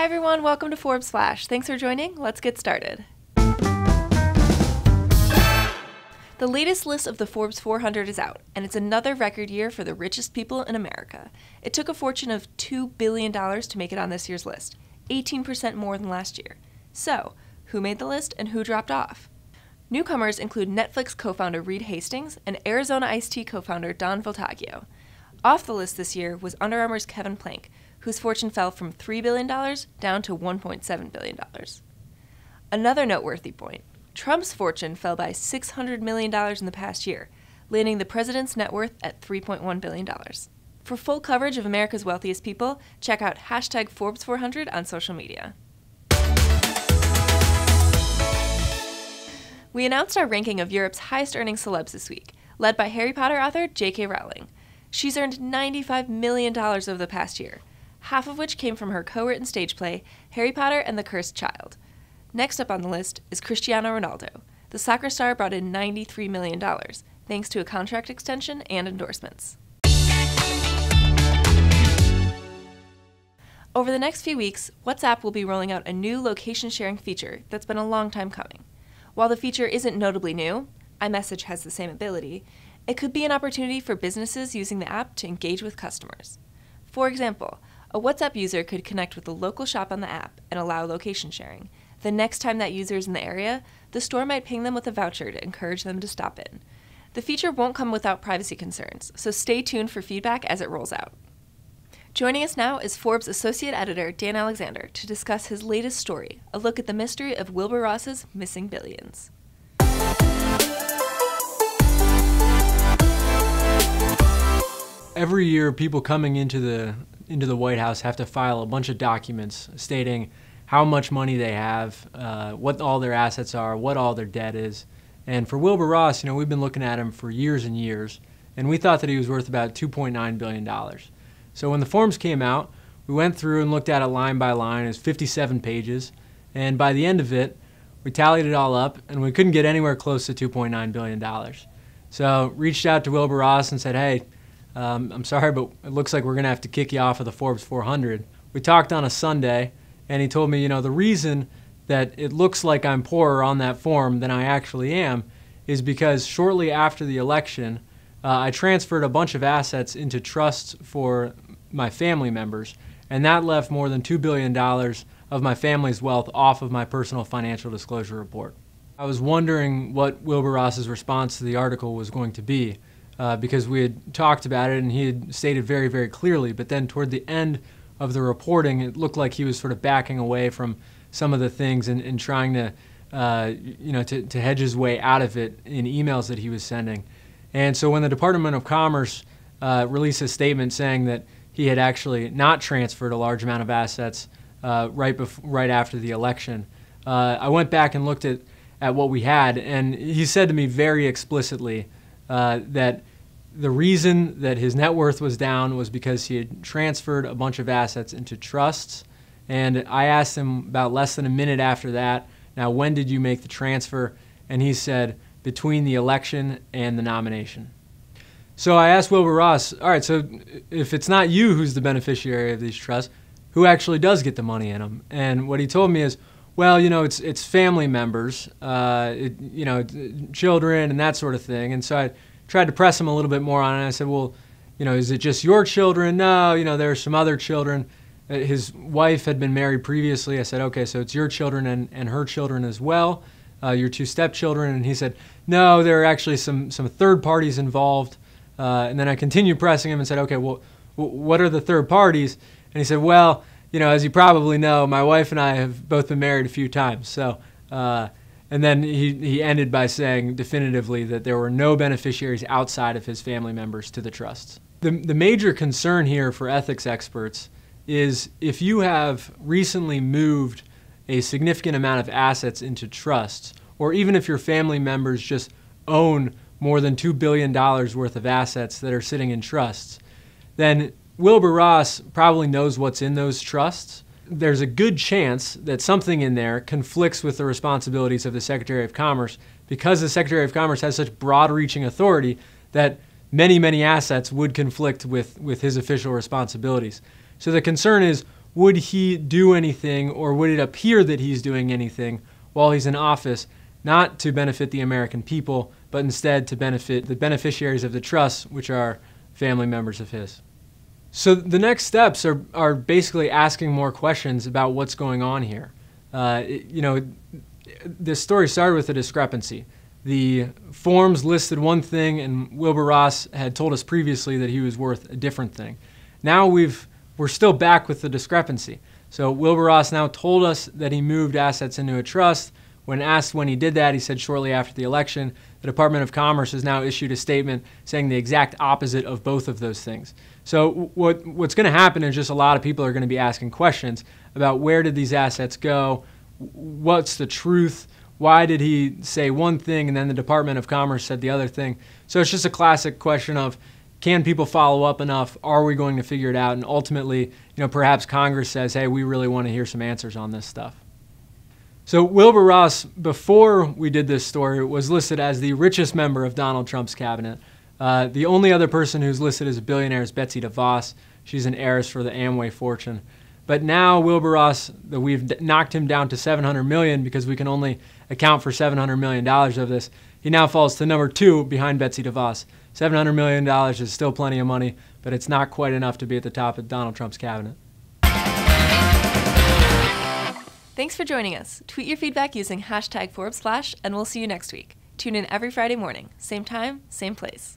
everyone, welcome to Forbes Flash. Thanks for joining. Let's get started. The latest list of the Forbes 400 is out, and it's another record year for the richest people in America. It took a fortune of $2 billion to make it on this year's list, 18% more than last year. So, who made the list and who dropped off? Newcomers include Netflix co-founder Reed Hastings and Arizona Iced Tea co-founder Don Voltaggio. Off the list this year was Under Armour's Kevin Plank, whose fortune fell from $3 billion down to $1.7 billion. Another noteworthy point, Trump's fortune fell by $600 million in the past year, landing the president's net worth at $3.1 billion. For full coverage of America's wealthiest people, check out #Forbes400 on social media. We announced our ranking of Europe's highest-earning celebs this week, led by Harry Potter author J.K. Rowling. She's earned $95 million over the past year, half of which came from her co-written stage play, Harry Potter and the Cursed Child. Next up on the list is Cristiano Ronaldo. The soccer star brought in $93 million, thanks to a contract extension and endorsements. Over the next few weeks, WhatsApp will be rolling out a new location sharing feature that's been a long time coming. While the feature isn't notably new, iMessage has the same ability, it could be an opportunity for businesses using the app to engage with customers. For example, a WhatsApp user could connect with a local shop on the app and allow location sharing. The next time that user is in the area, the store might ping them with a voucher to encourage them to stop in. The feature won't come without privacy concerns, so stay tuned for feedback as it rolls out. Joining us now is Forbes Associate Editor Dan Alexander to discuss his latest story, a look at the mystery of Wilbur Ross's missing billions. Every year, people coming into the White House have to file a bunch of documents stating how much money they have, what all their assets are, what all their debt is. And for Wilbur Ross, we've been looking at him for years and years, and we thought that he was worth about $2.9 billion. So when the forms came out, we went through and looked at it line by line. It was 57 pages, and by the end of it, we tallied it all up, and we couldn't get anywhere close to $2.9 billion. So reached out to Wilbur Ross and said, hey, I'm sorry, but it looks like we're going to have to kick you off of the Forbes 400. We talked on a Sunday, and he told me, the reason that it looks like I'm poorer on that form than I actually am is because shortly after the election, I transferred a bunch of assets into trusts for my family members, and that left more than $2 billion of my family's wealth off of my personal financial disclosure report. I was wondering what Wilbur Ross's response to the article was going to be, because we had talked about it and he had stated very, very clearly, but then toward the end of the reporting, it looked like he was sort of backing away from some of the things and trying to, to hedge his way out of it in emails that he was sending. And so when the Department of Commerce released a statement saying that he had actually not transferred a large amount of assets right after the election, I went back and looked at what we had, and he said to me very explicitly that the reason that his net worth was down was because he had transferred a bunch of assets into trusts. And I asked him about less than a minute after that, now when did you make the transfer? And he said, between the election and the nomination. So I asked Wilbur Ross, all right, so if it's not you who's the beneficiary of these trusts, who actually does get the money in them? And what he told me is, well, it's family members, children and that sort of thing. And so I tried to press him a little bit more on it. I said, well, is it just your children? No, there are some other children. His wife had been married previously. I said, okay, so it's your children and her children as well, your two stepchildren. And he said, no, there are actually some third parties involved. And then I continued pressing him and said, okay, well, what are the third parties? And he said, well, as you probably know, my wife and I have both been married a few times. So, and then he ended by saying definitively that there were no beneficiaries outside of his family members to the trusts. The major concern here for ethics experts is if you have recently moved a significant amount of assets into trusts, or even if your family members just own more than $2 billion worth of assets that are sitting in trusts, then Wilbur Ross probably knows what's in those trusts. There's a good chance that something in there conflicts with the responsibilities of the Secretary of Commerce because the Secretary of Commerce has such broad-reaching authority that many, many assets would conflict with his official responsibilities. So the concern is, would he do anything, or would it appear that he's doing anything while he's in office, not to benefit the American people, but instead to benefit the beneficiaries of the trust, which are family members of his. So the next steps are basically asking more questions about what's going on here. This story started with a discrepancy. The forms listed one thing, and Wilbur Ross had told us previously that he was worth a different thing. Now we're still back with the discrepancy. So Wilbur Ross now told us that he moved assets into a trust. When asked when he did that, he said shortly after the election. The Department of Commerce has now issued a statement saying the exact opposite of both of those things. So what's going to happen is just a lot of people are going to be asking questions about where did these assets go, what's the truth, why did he say one thing and then the Department of Commerce said the other thing. So it's just a classic question of, can people follow up enough? Are we going to figure it out? And ultimately, perhaps Congress says, hey, we really want to hear some answers on this stuff. So Wilbur Ross, before we did this story, was listed as the richest member of Donald Trump's cabinet. The only other person who's listed as a billionaire is Betsy DeVos. She's an heiress for the Amway fortune. But now Wilbur Ross, we've knocked him down to $700 million because we can only account for $700 million of this. He now falls to number 2 behind Betsy DeVos. $700 million is still plenty of money, but it's not quite enough to be at the top of Donald Trump's cabinet. Thanks for joining us. Tweet your feedback using #ForbesFlash, and we'll see you next week. Tune in every Friday morning, same time, same place.